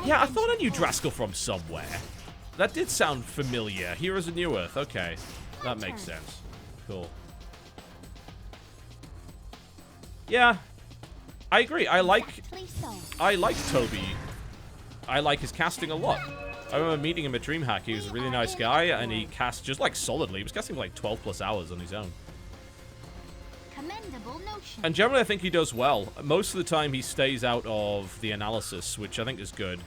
Yeah, I thought I knew Draskell from somewhere. That did sound familiar. Heroes of New Earth. Okay. That makes sense. Cool. Yeah. I agree. I like Toby. I like his casting a lot. I remember meeting him at DreamHack. He was a really nice guy, and he cast just like solidly. He was casting like 12 plus hours on his own. And generally, I think he does well. Most of the time, he stays out of the analysis, which I think is good.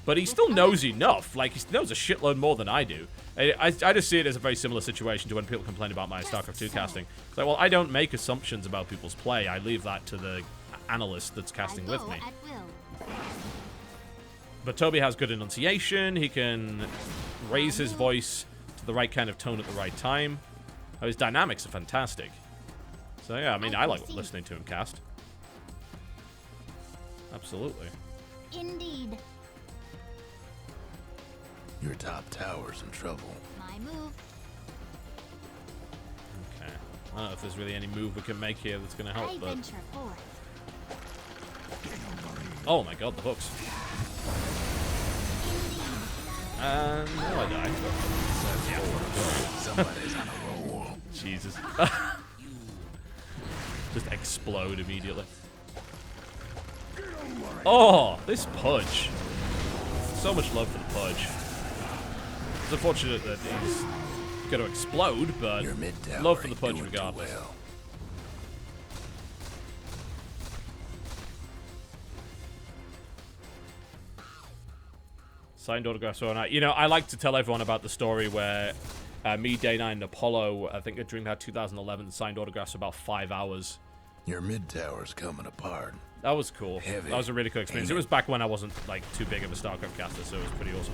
But he still knows enough. Like, he knows a shitload more than I do. I just see it as a very similar situation to when people complain about my StarCraft 2 casting. It's like, well, I don't make assumptions about people's play. I leave that to the analyst that's casting with me. But Toby has good enunciation. He can raise his voice to the right kind of tone at the right time. Oh, his dynamics are fantastic. So, yeah, I mean, I like listening to him cast. Absolutely. Indeed. Your top tower's in trouble. My move. Okay. I don't know if there's really any move we can make here that's going to help, but... Oh my god, the hooks. And... Oh, I died. Yeah. Somebody's on a roll. Jesus. Just explode immediately. Oh, this Pudge. So much love for the Pudge. It's unfortunate that he's going to explode, but love for the Pudge regardless. Well. Signed autographs all night. You know, I like to tell everyone about the story where me, Dana, and Apollo, I think during that 2011, signed autographs for about 5 hours. Your mid tower's coming apart. That was cool. Heavy. That was a really cool experience. It was back when I wasn't like too big of a StarCraft caster, so it was pretty awesome.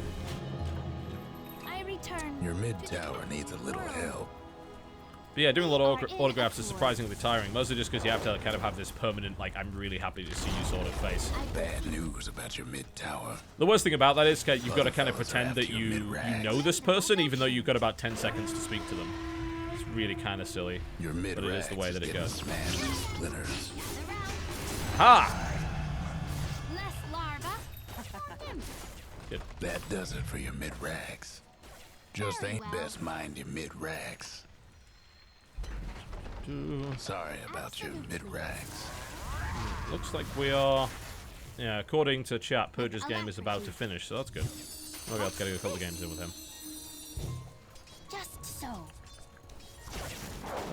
I return. Your mid tower needs a little help. But yeah, doing a lot of autographs is surprisingly tiring, mostly just because you have to kind of have this permanent, like, I'm really happy to see you sort of face. Bad news about your mid tower. The worst thing about that is you've got to kind of pretend that you know this person, even though you've got about 10 seconds to speak to them. It's really kind of silly, your mid but it is the way that it goes. Smashed to splinters. Ha! Less larva. Good. That does it for your mid rags. Just ain't best mind your mid rags. Sorry about your mid rags. Looks like we are. Yeah, according to chat, Purge's game is about to finish, so that's good. Maybe I'll get a couple of games in with him. Just so.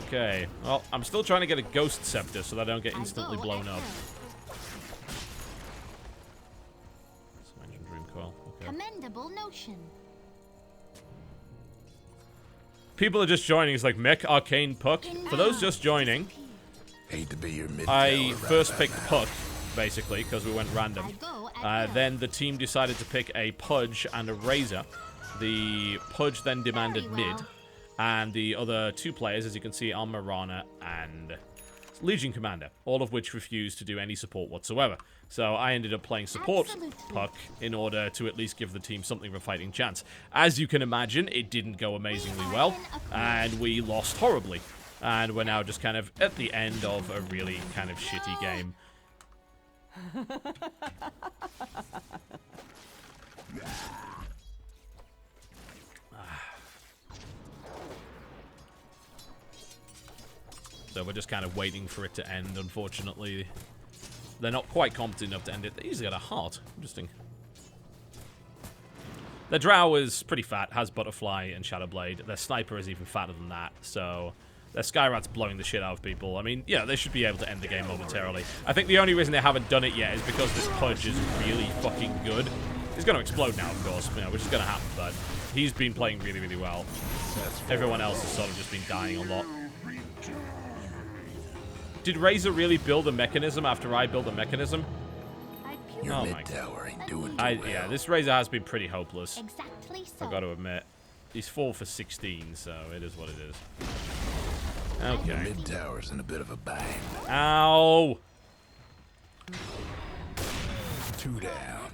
Okay, well, I'm still trying to get a Ghost Scepter so that I don't get instantly blown up. Dream Coil. Okay. Commendable notion. People are just joining. It's like Mech Arcane Puck. For those just joining, hate to be your mid I first picked Puck, basically, because we went random. Then the team decided to pick a Pudge and a Razor. The Pudge then demanded mid. And the other two players, as you can see, are Marana and Legion Commander, all of which refused to do any support whatsoever. So I ended up playing support Puck in order to at least give the team something of a fighting chance. As you can imagine, it didn't go amazingly well, and we lost horribly. And we're now just kind of at the end of a really kind of shitty game. So we're just kind of waiting for it to end, unfortunately. They're not quite competent enough to end it. They usually got a heart. Interesting. Their Drow is pretty fat, has Butterfly and Shadowblade. Their Sniper is even fatter than that, so their Skyrat's blowing the shit out of people. I mean, yeah, they should be able to end the game momentarily. I think the only reason they haven't done it yet is because this Pudge is really fucking good. He's going to explode now, of course, you know, which is going to happen, but he's been playing really, really well. Everyone else has sort of just been dying a lot. Did Razor really build a mechanism after I built a mechanism? Oh my god. Yeah, this Razor has been pretty hopeless. Exactly so. I've got to admit. He's 4 for 16, so it is what it is. Okay. Your mid tower's in a bit of a bang. Ow! 2 down.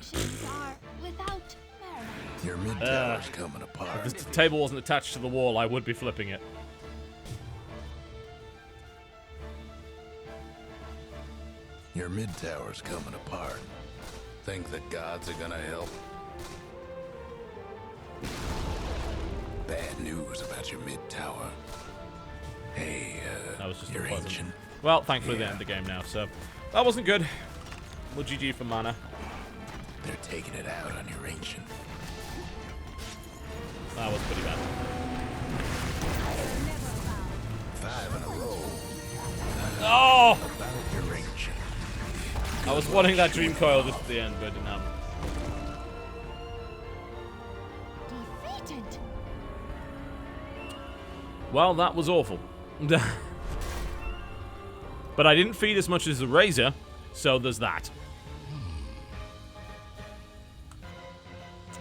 Your mid tower's coming apart. If the table wasn't attached to the wall, I would be flipping it. Your mid tower's coming apart. Think the gods are gonna help? Bad news about your mid tower. Hey, That was just you're unpleasant. ancient. Well, thankfully they end the game now, so that wasn't good. Well, GG for mana. They're taking it out on your ancient. That was pretty bad. 5 in a row. Oh! About your ancient. I was wanting that dream coil just at the end, but it didn't happen. Defeated. Well, that was awful. But I didn't feed as much as the Razor, so there's that.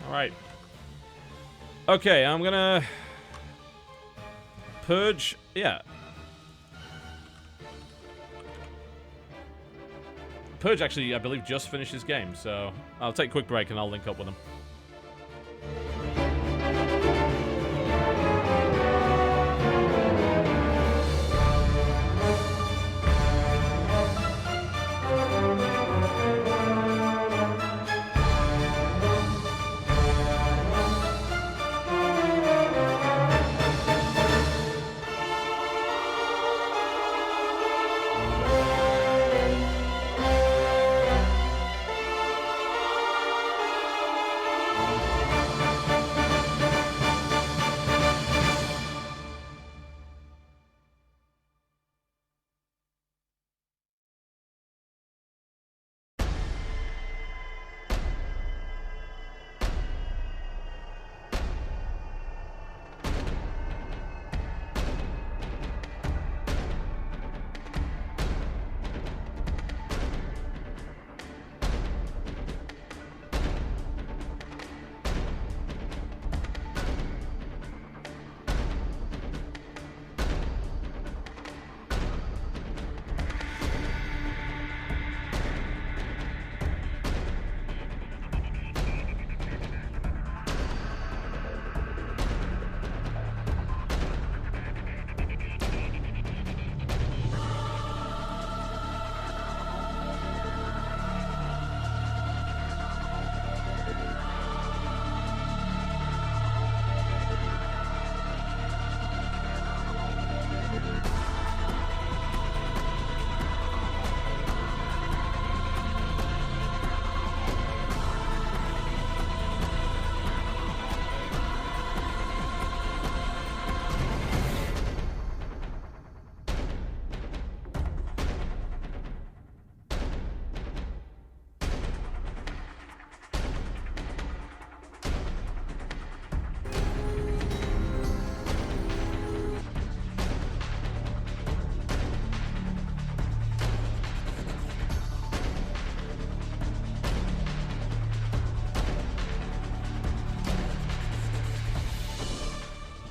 Alright. Okay, I'm gonna... Purge... Yeah. Purge actually, I believe, just finished his game, so I'll take a quick break and I'll link up with him.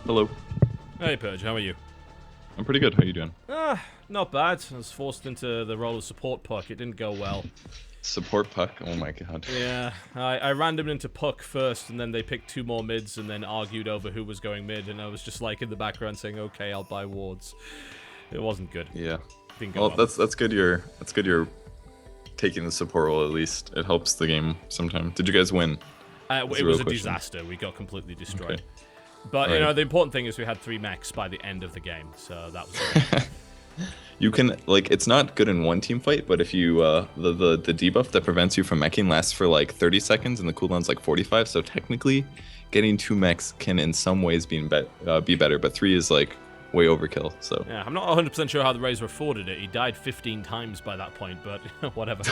Hello. Hey, Purge, how are you? I'm pretty good. How you doing? Not bad. I was forced into the role of support puck. It didn't go well. Support puck? Oh my god. Yeah, I randomed into puck first, and then they picked 2 more mids, and then argued over who was going mid, and I was just like in the background saying, "Okay, I'll buy wards." It wasn't good. Yeah. Didn't go Well, well. that's good. You're taking the support role at least. It helps the game sometimes. Did you guys win? It was a disaster. We got completely destroyed. Okay. But, you Right. know, the important thing is we had 3 mechs by the end of the game, so that was great. You can like it's not good in one team fight, but if you the debuff that prevents you from meching lasts for like 30 seconds and the cooldown's like 45, so technically getting 2 mechs can in some ways be better, but 3 is like way overkill. So Yeah, I'm not 100% sure how the Razor afforded it. He died 15 times by that point, but whatever.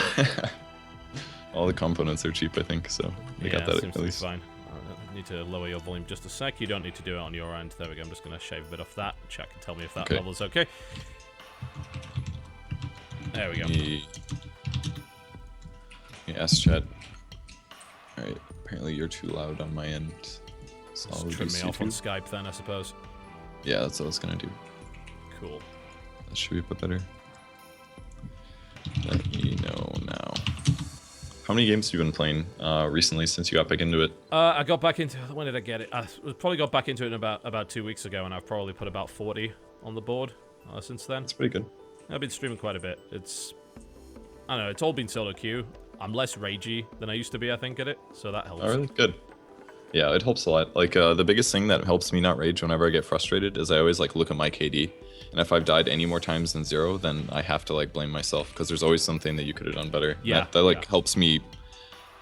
all the components are cheap, I think, so we Yeah, got that seems at to least. be fine. I need to lower your volume just a sec. You don't need to do it on your end. There we go. I'm just going to shave a bit off that. Check and tell me if that Okay. level's okay. There we go. Yes, chat. Alright, apparently you're too loud on my end. So I'll Just trim me reduce off on YouTube. Skype then, I suppose. Yeah, that's what I was gonna do. Cool. That should be a bit better. Let me know now. How many games have you been playing recently since you got back into it? I got back into... When did I get it? I probably got back into it in about 2 weeks ago, and I've probably put about 40 on the board since then. That's pretty good. I've been streaming quite a bit. It's... I don't know, it's all been solo queue. I'm less ragey than I used to be, I think, at it, so that helps. Oh, really? Good. Yeah, it helps a lot. Like, the biggest thing that helps me not rage whenever I get frustrated is I always, like, look at my KD. And if I've died any more times than 0, then I have to, like, blame myself, because there's always something that you could have done better. Yeah. That like, helps me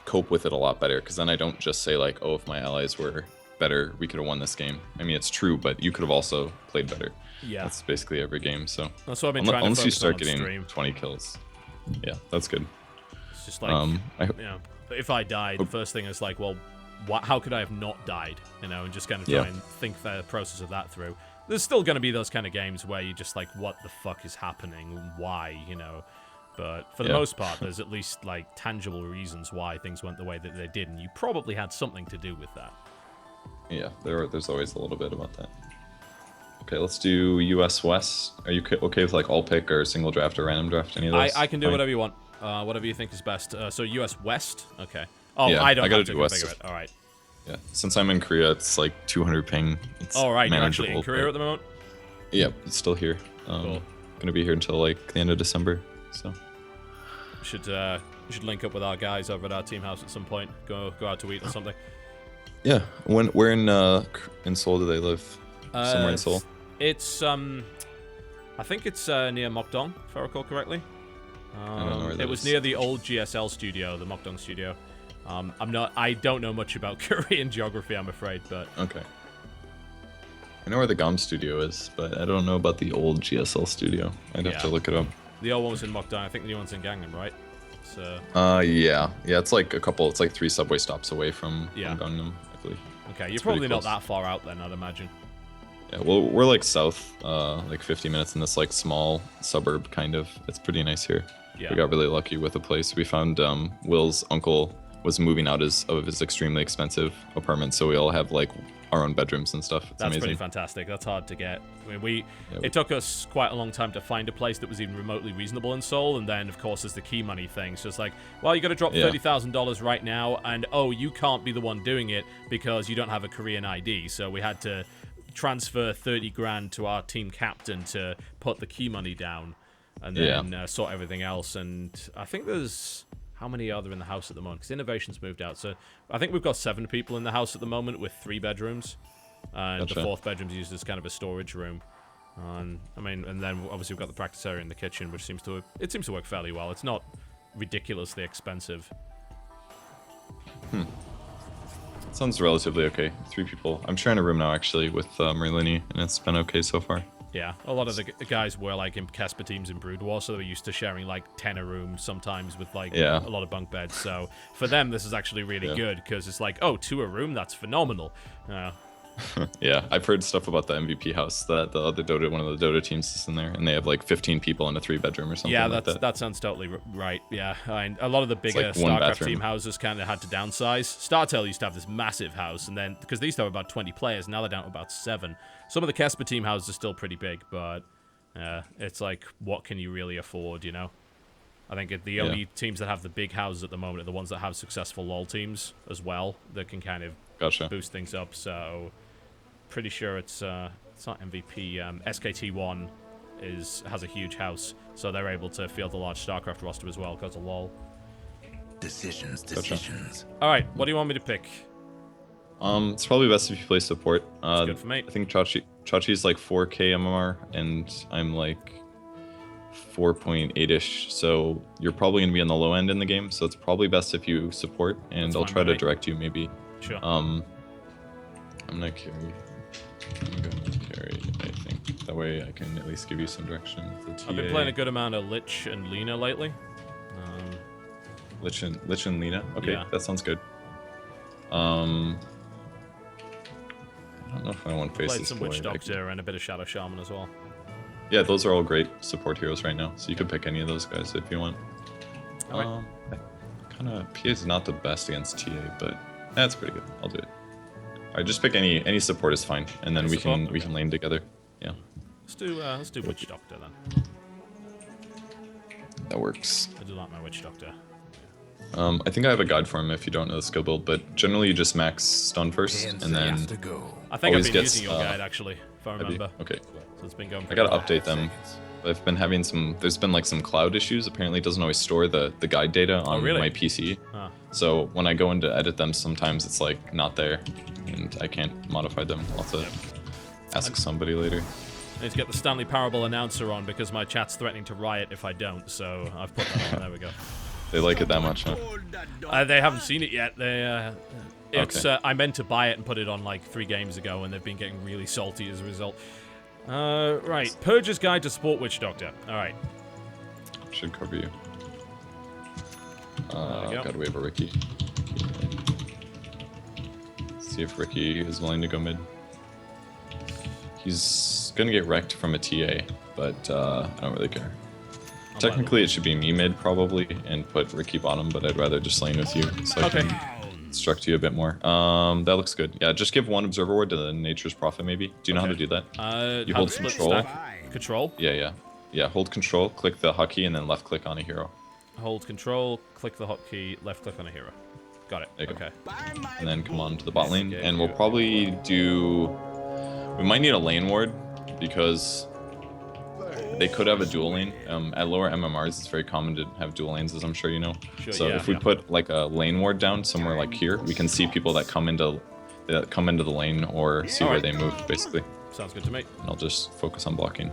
cope with it a lot better, because then I don't just say, like, oh, if my allies were better, we could have won this game. I mean, it's true, but you could have also played better. Yeah. That's basically every game, so... That's what I've been trying to Unless you focus start on getting stream. 20 kills. Yeah, that's good. It's just like, you know, if I died, the first thing is like, well, how could I have not died? You know, and just kind of try and think the process of that through. There's still going to be those kind of games where you're just like, what the fuck is happening? Why, you know? But for the most part, there's at least like tangible reasons why things went the way that they did, and you probably had something to do with that. Yeah, there's always a little bit about that. Okay, let's do US West. Are you okay with like all pick or single draft or random draft? Any of those? I can do Fine. whatever you want. Whatever you think is best. So US West? Okay. Oh, Yeah, I don't gotta have to do West. configure it. All right. Yeah, since I'm in Korea, it's like 200 ping. It's All right, you're manageable, actually in Korea but- at the moment? Yeah, it's still here. Cool. Gonna be here until like the end of December. So We should link up with our guys over at our team house at some point. Go out to eat or something. yeah, where in Seoul do they live? Somewhere in Seoul. It's I think it's near Mokdong, if I recall correctly. I don't know where that It was is. near the old GSL studio, the Mokdong studio. I don't know much about Korean geography, I'm afraid, but Okay. I know where the GOM studio is, but I don't know about the old GSL studio. I'd have to look it up. the old one was in Mokdong. I think the new one's in Gangnam, right? So Yeah, it's like it's like 3 subway stops away from Gangnam, I believe. okay, you're It's probably pretty not close. that far out then, I'd imagine. Yeah, well, we're like south, like 50 minutes in this like small suburb kind of. It's pretty nice here. Yeah. We got really lucky with the place. We found Will's uncle was moving out of his extremely expensive apartment, so we all have like our own bedrooms and stuff. It's That's amazing. pretty fantastic. That's hard to get. I mean, it took us quite a long time to find a place that was even remotely reasonable in Seoul, and then, of course, there's the key money thing. It's just like, well, you got to drop $30,000 right now, and oh, you can't be the one doing it because you don't have a Korean ID. So we had to transfer 30 grand to our team captain to put the key money down, and then sort everything else. And I think there's... How many are there in the house at the moment? Because Innovation's moved out. So I think we've got 7 people in the house at the moment with 3 bedrooms. And the 4th bedroom's used as kind of a storage room. And I mean, and then obviously we've got the practice area in the kitchen, which seems to work fairly well. It's not ridiculously expensive. Sounds relatively okay. 3 people. I'm sharing a room now actually with Merlini, and it's been okay so far. Yeah, a lot of the guys were like in Casper teams in Brood War, so they were used to sharing like 10 a room sometimes with like a lot of bunk beds. So for them, this is actually really good because it's like, oh, 2 a room, that's phenomenal. Yeah, I've heard stuff about the MVP house that the other Dota, one of the Dota teams is in there, and they have like 15 people in a 3-bedroom or something. Yeah, like that sounds totally right. Yeah, and a lot of the bigger like 1 StarCraft bathroom. team houses kind of had to downsize. StarTel used to have this massive house, and then because they used to have about 20 players, now they're down to about 7. Some of the Casper team houses are still pretty big, but it's like, what can you really afford, you know? I think the only teams that have the big houses at the moment are the ones that have successful LoL teams as well that can kind of boost things up. So pretty sure it's not MVP. SKT1 has a huge house, so they're able to field a large StarCraft roster as well because of LoL. Decisions. All right, what do you want me to pick? It's probably best if you play support. That's good for me. I think Chachi's like 4k MMR, and I'm like 4.8ish, so you're probably going to be on the low end in the game, so it's probably best if you support, and That's I'll fine try by to me. direct you maybe. Sure. I'm going to carry, I think. That way I can at least give you some direction. I've been playing a good amount of Lich and Lina lately. Lich and Lina? Okay, Yeah. that sounds good. I don't know if I want Played faces some for Witch it. Doctor and a bit of Shadow Shaman as well. Yeah, those are all great support heroes right now, so you could pick any of those guys if you want. Alright. PA is not the best against TA, but that's pretty good. I'll do it. Alright, just pick any support is fine, and then Any we support? can Okay. lane together. Yeah, Let's do Witch Doctor then. that works. I do like my Witch Doctor. I think I have a guide for him if you don't know the skill build, but generally you just max stun first, and then to go. I think I've always been gets, using your guide actually, if I have you? remember. Okay. So it's been going. I gotta pretty well. update them, I've been having some. There's been like some cloud issues. Apparently, it doesn't always store the guide data on really? my PC. Huh. So when I go in to edit them, sometimes it's like not there, and I can't modify them. I'll have to ask somebody later. I need to get the Stanley Parable announcer on because my chat's threatening to riot if I don't. So I've put that on. There we go. They like it that much, huh? They haven't seen it yet. It's Okay. I meant to buy it and put it on like 3 games ago, and they've been getting really salty as a result. Right, Purge's Guide to Sport Witch Doctor. All right. Should cover you. There we go. Gotta wave a Ricky. See if Ricky is willing to go mid. He's gonna get wrecked from a TA, but I don't really care. Technically, it should be me mid probably, and put Ricky bottom, but I'd rather just lane with you so I can instruct you a bit more. That looks good. Yeah, just give 1 observer ward to the Nature's Prophet maybe. Do you know how to do that? You how hold to split control. stack? Control? Yeah, hold control, click the hotkey, and then left click on a hero. Hold control, click the hotkey, left click on a hero. Got it. There you Okay. go. And then come on to the bot lane, and we'll probably do... We might need a lane ward, because they could have a dual lane. At lower MMRs, it's very common to have dual lanes, as I'm sure you know. Sure, so yeah, if we put like a lane ward down somewhere like here, we can see people that come into the lane or see where they move, basically. Sounds good to me. And I'll just focus on blocking.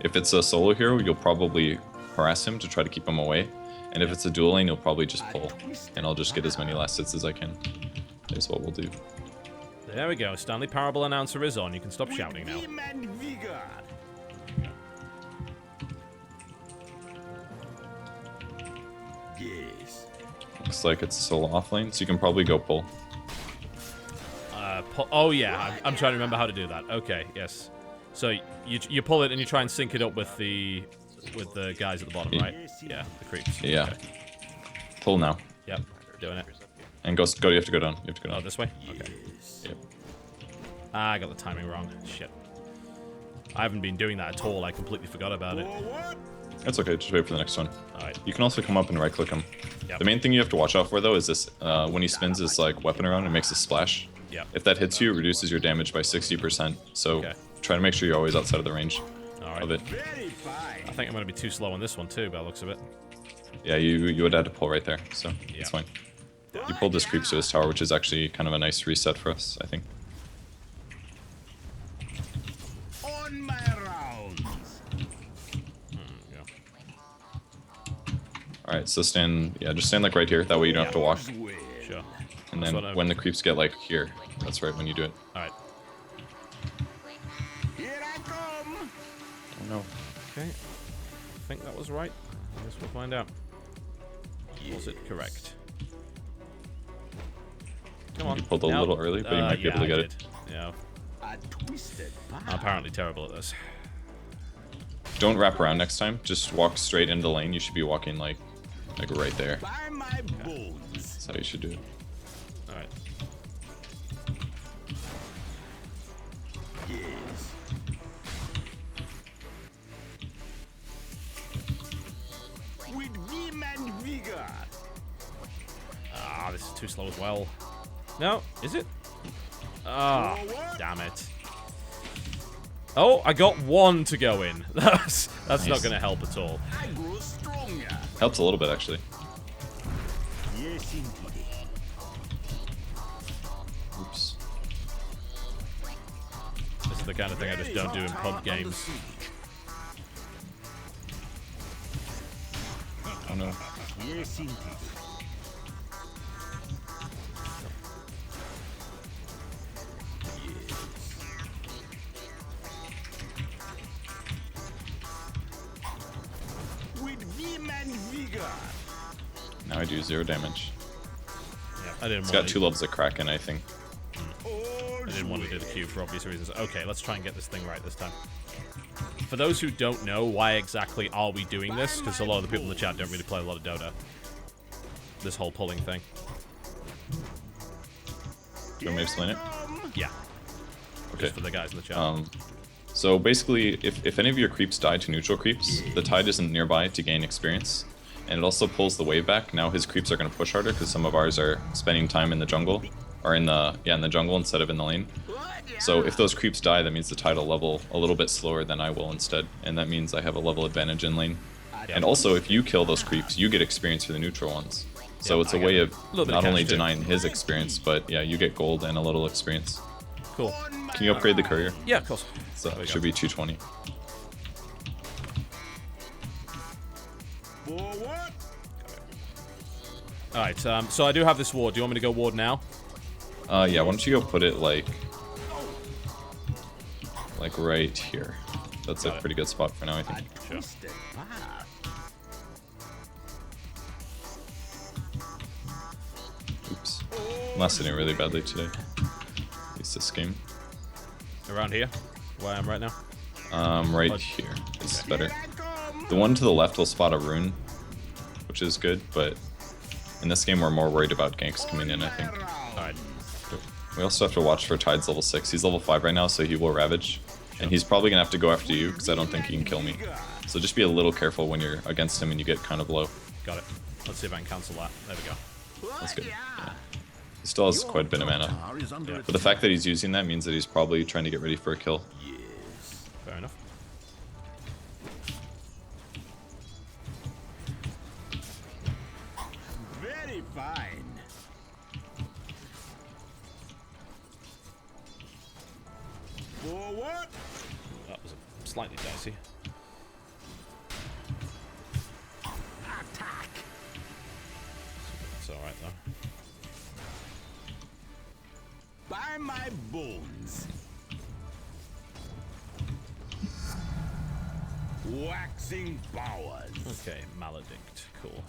If it's a solo hero, you'll probably harass him to try to keep him away. And if it's a dual lane, you'll probably just pull. And I'll just get as many last hits as I can. Is what we'll do. There we go. Stanley Parable announcer is on. You can stop shouting now. Looks like it's a solo off lane, so you can probably go pull. Oh yeah, I'm trying to remember how to do that. Okay, yes. So you pull it and you try and sync it up with the guys at the bottom, right? Yeah, the creeps. Yeah. Okay. Pull now. Yep, doing it. And go. You have to go down. You have to go down. Oh, this way? Okay. Yep. Ah, I got the timing wrong. Shit. I haven't been doing that at all. I completely forgot about it. That's okay. Just wait for the next one. Alright. You can also come up and right click him. Yep. The main thing you have to watch out for though is this: when he spins his like weapon around, it makes a splash. Yep. If that hits you, it reduces your damage by 60%. So Okay. try to make sure you're always outside of the range Alright. of it. I think I'm going to be too slow on this one too, by the looks of it. Yeah, you would have to pull right there, so Yeah. it's fine. You pulled this creeps to his tower, which is actually kind of a nice reset for us, I think. On my rounds. Yeah. Alright, so just stand like right here. That way you don't have to walk. Sure. And That's then what when the creeps get like here, that's right when you do it. Alright. Here I come. Oh no. Okay. I think that was right. I guess we'll find out. Was it correct? Come on. You pulled a No. little early, but you might be able to get it. Yeah. A twisted I'm path. apparently terrible at this. Don't wrap around next time. Just walk straight into the lane. You should be walking like right there. By my bones. That's how you should do it. Alright. Yes. With vim and vigor. Ah, this is too slow as well. No, is it? Ah, damn it. Oh, I got 1 to go in. That's not Nice. going to help at all. I grow stronger. Helps a little bit actually. Yes, indeed. Oops. This is the kind of thing I just don't do in pub games. Oh no. Yes, indeed. With vim and vigor. Now I do 0 damage. Yeah, I didn't It's want got to, 2 levels of Kraken, I think. I didn't want to do the Q for obvious reasons. Okay, let's try and get this thing right this time. For those who don't know, why exactly are we doing this? Because a lot of the people in the chat don't really play a lot of Dota. This whole pulling thing. Do you want me to explain it? Yeah, Okay. just for the guys in the chat. So basically, if any of your creeps die to neutral creeps, the tide isn't nearby to gain experience. And it also pulls the wave back. Now his creeps are going to push harder because some of ours are spending time in the jungle, are in the jungle instead of in the lane. So if those creeps die, that means the tide will level a little bit slower than I will instead, and that means I have a level advantage in lane. And also, if you kill those creeps, you get experience for the neutral ones. So it's a way of not only denying his experience, but yeah, you get gold and a little experience. Cool. Can you upgrade the courier? Yeah, of course. So it should be 220. Forward. Alright, so I do have this ward. Do you want me to go ward now? Yeah, why don't you go put it like right here. That's a pretty good spot for now, I think. Sure. Twisted path. Oops. I'm not sitting really badly today. At least this game. Around here, where I am right now. Right here is better. The one to the left will spot a rune, which is good, but in this game we're more worried about ganks coming in, I think. Alright. We also have to watch for Tide's level 6. He's level 5 right now, so he will Ravage. And he's probably going to have to go after you, because I don't think he can kill me. So just be a little careful when you're against him and you get kind of low. Got it. Let's see if I can cancel that. There we go. That's good. Yeah. He still has quite a bit of mana. Tower is under Yeah. But the fact that he's using that means that he's probably trying to get ready for a kill. Fair enough. very fine. Forward. That was slightly dicey. Attack. It's alright though. By my bones. Waxing powers. Okay, Maledict. Cool.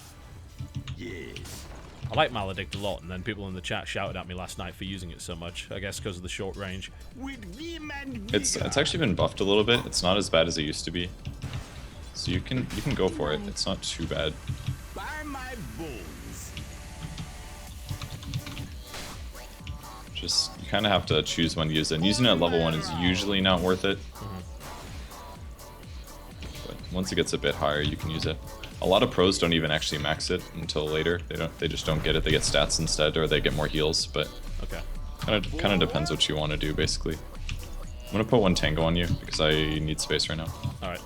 Yes. I like Maledict a lot, and then people in the chat shouted at me last night for using it so much. I guess because of the short range. With vim and It's vigor. actually been buffed a little bit. It's not as bad as it used to be. So you can go for it. It's not too bad. By my bones. Just you kind of have to choose when to use it. And using it at level 1 is usually not worth it. But once it gets a bit higher, you can use it. A lot of pros don't even actually max it until later. They just don't get it. They get stats instead, or they get more heals. But Okay. kind of depends what you want to do, basically. I'm gonna put one tango on you because I need space right now. Alright.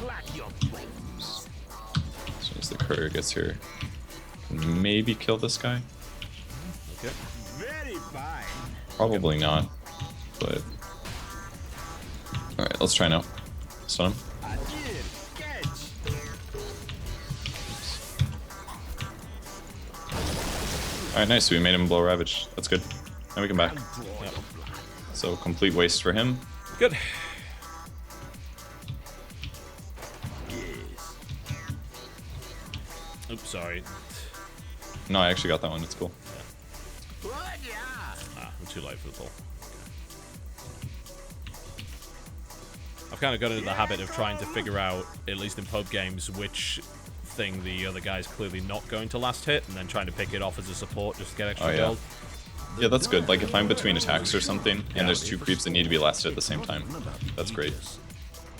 Clack your bones. As soon as the courier gets here, maybe kill this guy. Okay. Very fine. Probably not, but all right. Let's try now. Stun him. I did. Catch. All right, nice. We made him blow Ravage. That's good. Now we can back. Yep. So complete waste for him. Good. Yes. Oops, sorry. No, I actually got that one. It's cool. What yeah? Ah, I'm too late for the pull. I've kind of got into the habit of trying to figure out, at least in pub games, which thing the other guy's clearly not going to last hit, and then trying to pick it off as a support just to get extra Oh, yeah. gold. Yeah, that's good. Like if I'm between attacks or something, and there's two creeps that need to be lasted at the same time, that's great.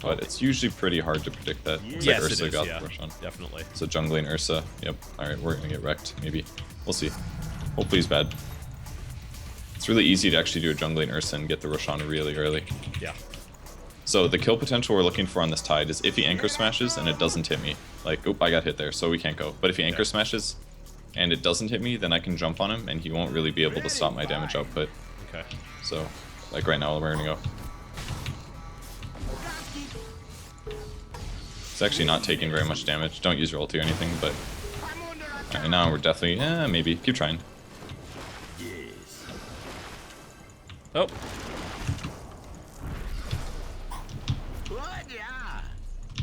But it's usually pretty hard to predict that. It's Yes, like it Ursa is, got yeah, the rush on. definitely. So jungling Ursa. Yep. All right, we're gonna get wrecked. Maybe. We'll see. Hopefully he's bad. It's really easy to actually do a jungling Ursa and get the rush on really early. Yeah. So the kill potential we're looking for on this Tide is if he anchor smashes and it doesn't hit me. Like, oop, I got hit there, so we can't go. But if he anchor smashes and it doesn't hit me, then I can jump on him and he won't really be able to stop my damage output. Okay. So, like right now, we're gonna go. It's actually not taking very much damage. Don't use your ulti or anything, but alright, now we're definitely, maybe. Keep trying. Yes. Oh, What yeah?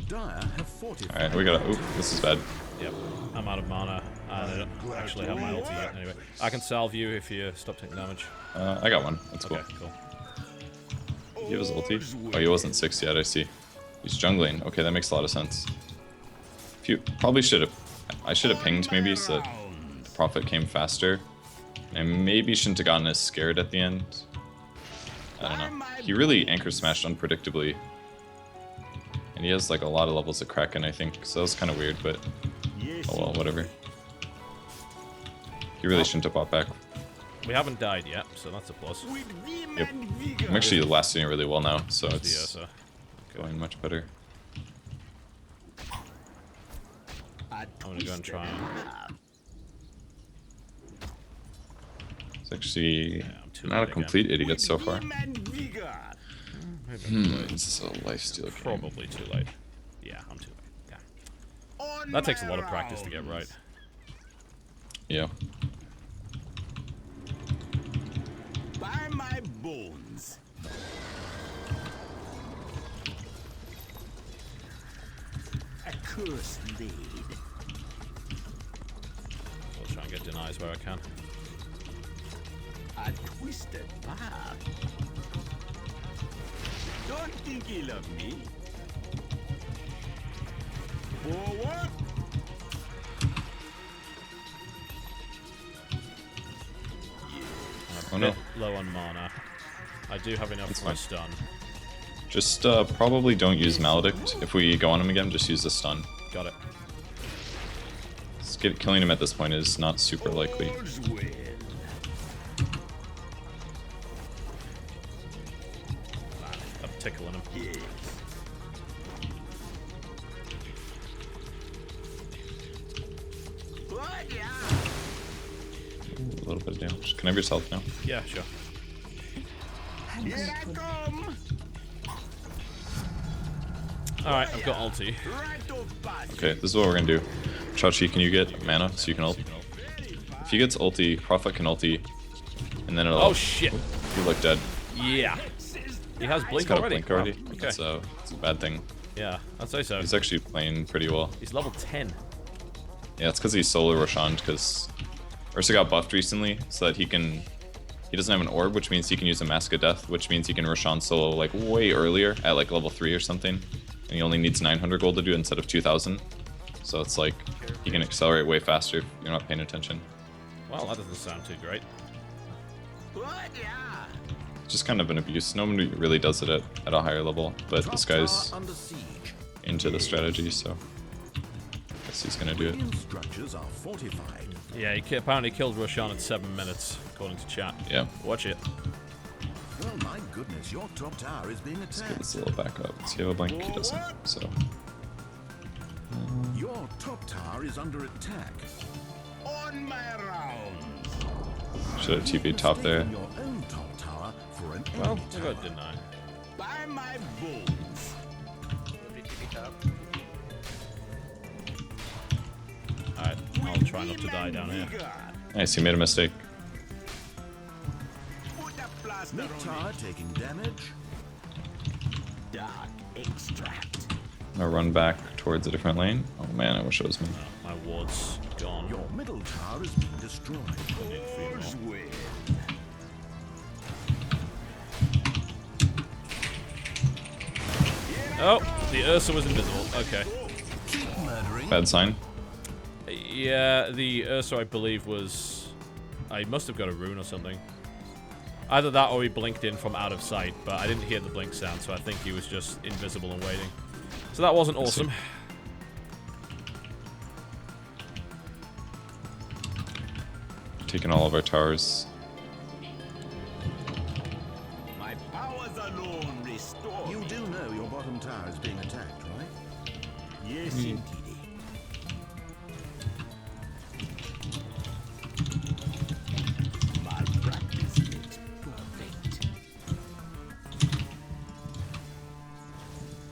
Dire have fortified. Alright, we gotta, oop, this is bad. yep. I'm out of mana, and I don't actually have my ulti yet. Anyway, I can salve you if you stop taking damage. I got one. That's cool. Okay, cool. He has ulti. Oh, he wasn't 6 yet, I see. He's jungling. Okay, that makes a lot of sense. If you probably should have, I should have pinged maybe so that the Prophet came faster. And maybe shouldn't have gotten as scared at the end. I don't know. He really anchor smashed unpredictably. And he has like a lot of levels of Kraken, I think. So that was kind of weird, but Yes. oh well, whatever. He really shouldn't have bought back. We haven't died yet, so that's a plus. With vim Yep. and vigor. I'm actually lasting it really well now, so The it's Ursa. going much better. A I'm gonna go and try and... It's actually I'm too not a late again. complete idiot so far. vim and vigor. This is a lifesteal game. Probably too late. Yeah, I'm too late. Yeah. On That takes a my lot of practice to get right. rounds. Yeah. By my bones. A cursed blade. I'll try and get denies where I can. A twisted path. Don't think ill of me. Forward. I'm Oh a no. bit low on mana. I do have enough for a fine. stun. Just probably don't use Maledict. If we go on him again, just use the stun. Got it. Killing him at this point is not super likely. All's well. I'm tickling him. Yes. What? Yeah. A little bit of damage. Can I have your health now? Yeah, sure. Here I come. Alright, I've got ulti. Right off base. Okay, this is what we're gonna do. Chachi, can you get mana so you can ult? If he gets ulti, Prophet can ulti, and then it'll. Oh shit! You look dead. Yeah. He has He's blink got a already. blink already. Wow, okay. So it's a bad thing. Yeah, I'd say so. He's actually playing pretty well. He's level 10. Yeah, it's because he's solo Roshan, because Ursa got buffed recently, so that he doesn't have an orb, which means he can use a Mask of Death, which means he can Roshan solo like way earlier, at like level 3 or something. And he only needs 900 gold to do it instead of 2000. So it's like, he can accelerate way faster if you're not paying attention. Well, that doesn't sound too great. What? Yeah. It's just kind of an abuse. Nobody really does it at a higher level, but this guy's Under siege. into the strategy, so I guess he's gonna do it. Radiant structures are fortified. Yeah, he apparently killed Roshan in 7 minutes, according to chat. Yeah, Watch it. Well, my goodness, your top tower is being let's get attacked. this a little back up. Does he have a blink? He doesn't, so. Your top tower is under attack. On my rounds. Should have TP'd top there. Your own top tower for an Well, enemy I tower. got deny. By my bones. Alright, I'll try not to die down here. Nice, he made a mistake. Put a plaster tower taking damage. Dark extract. I'm gonna run back towards a different lane. Oh man, I wish it was me. My ward's gone. Your middle tower is being destroyed. All's well. Oh, the Ursa was invisible. Okay. Keep murdering. Bad sign. Yeah, the Ursa, I believe, was... I must have got a rune or something. Either that or he blinked in from out of sight, but I didn't hear the blink sound, so I think he was just invisible and waiting. So that wasn't awesome. Taking all of our towers. My powers alone restore. You do know your bottom tower is being attacked, right? Yes, indeed. My practice makes perfect.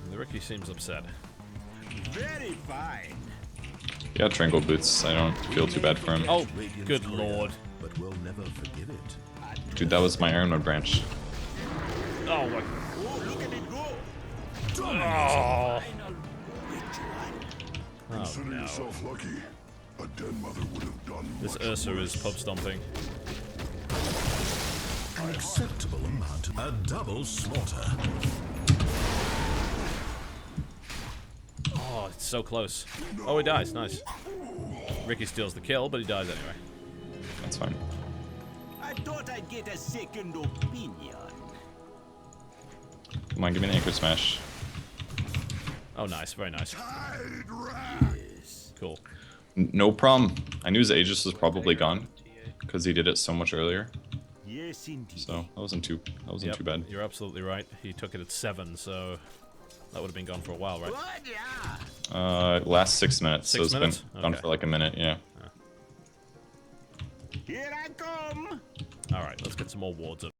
The Ricky seems upset. Very fine. Yeah, Triangle Boots. I don't feel too bad for him. Oh, good lord. But we'll never forgive it. Dude, that was my Ironwood branch. Oh my... Oh, look at it go! Oh, Consider no. yourself lucky. A dead mother would have done This much Ursa worse. is pub stomping. An acceptable amount. A double slaughter. Oh, it's so close. Oh, he dies. Nice. Ricky steals the kill, but he dies anyway. That's fine. I thought I'd get a second opinion. Come on, give me an Anchor Smash. Oh, nice. Very nice. Cool. No problem. I knew his Aegis was probably gone, because he did it so much earlier. Yes, indeed. So that wasn't too bad. You're absolutely right. He took it at 7, so that would have been gone for a while, right? What? Yeah. Last 6 minutes. 6 so minutes? It's been gone Okay. for like a minute. Yeah. Here I come. All right, let's get some more wards up.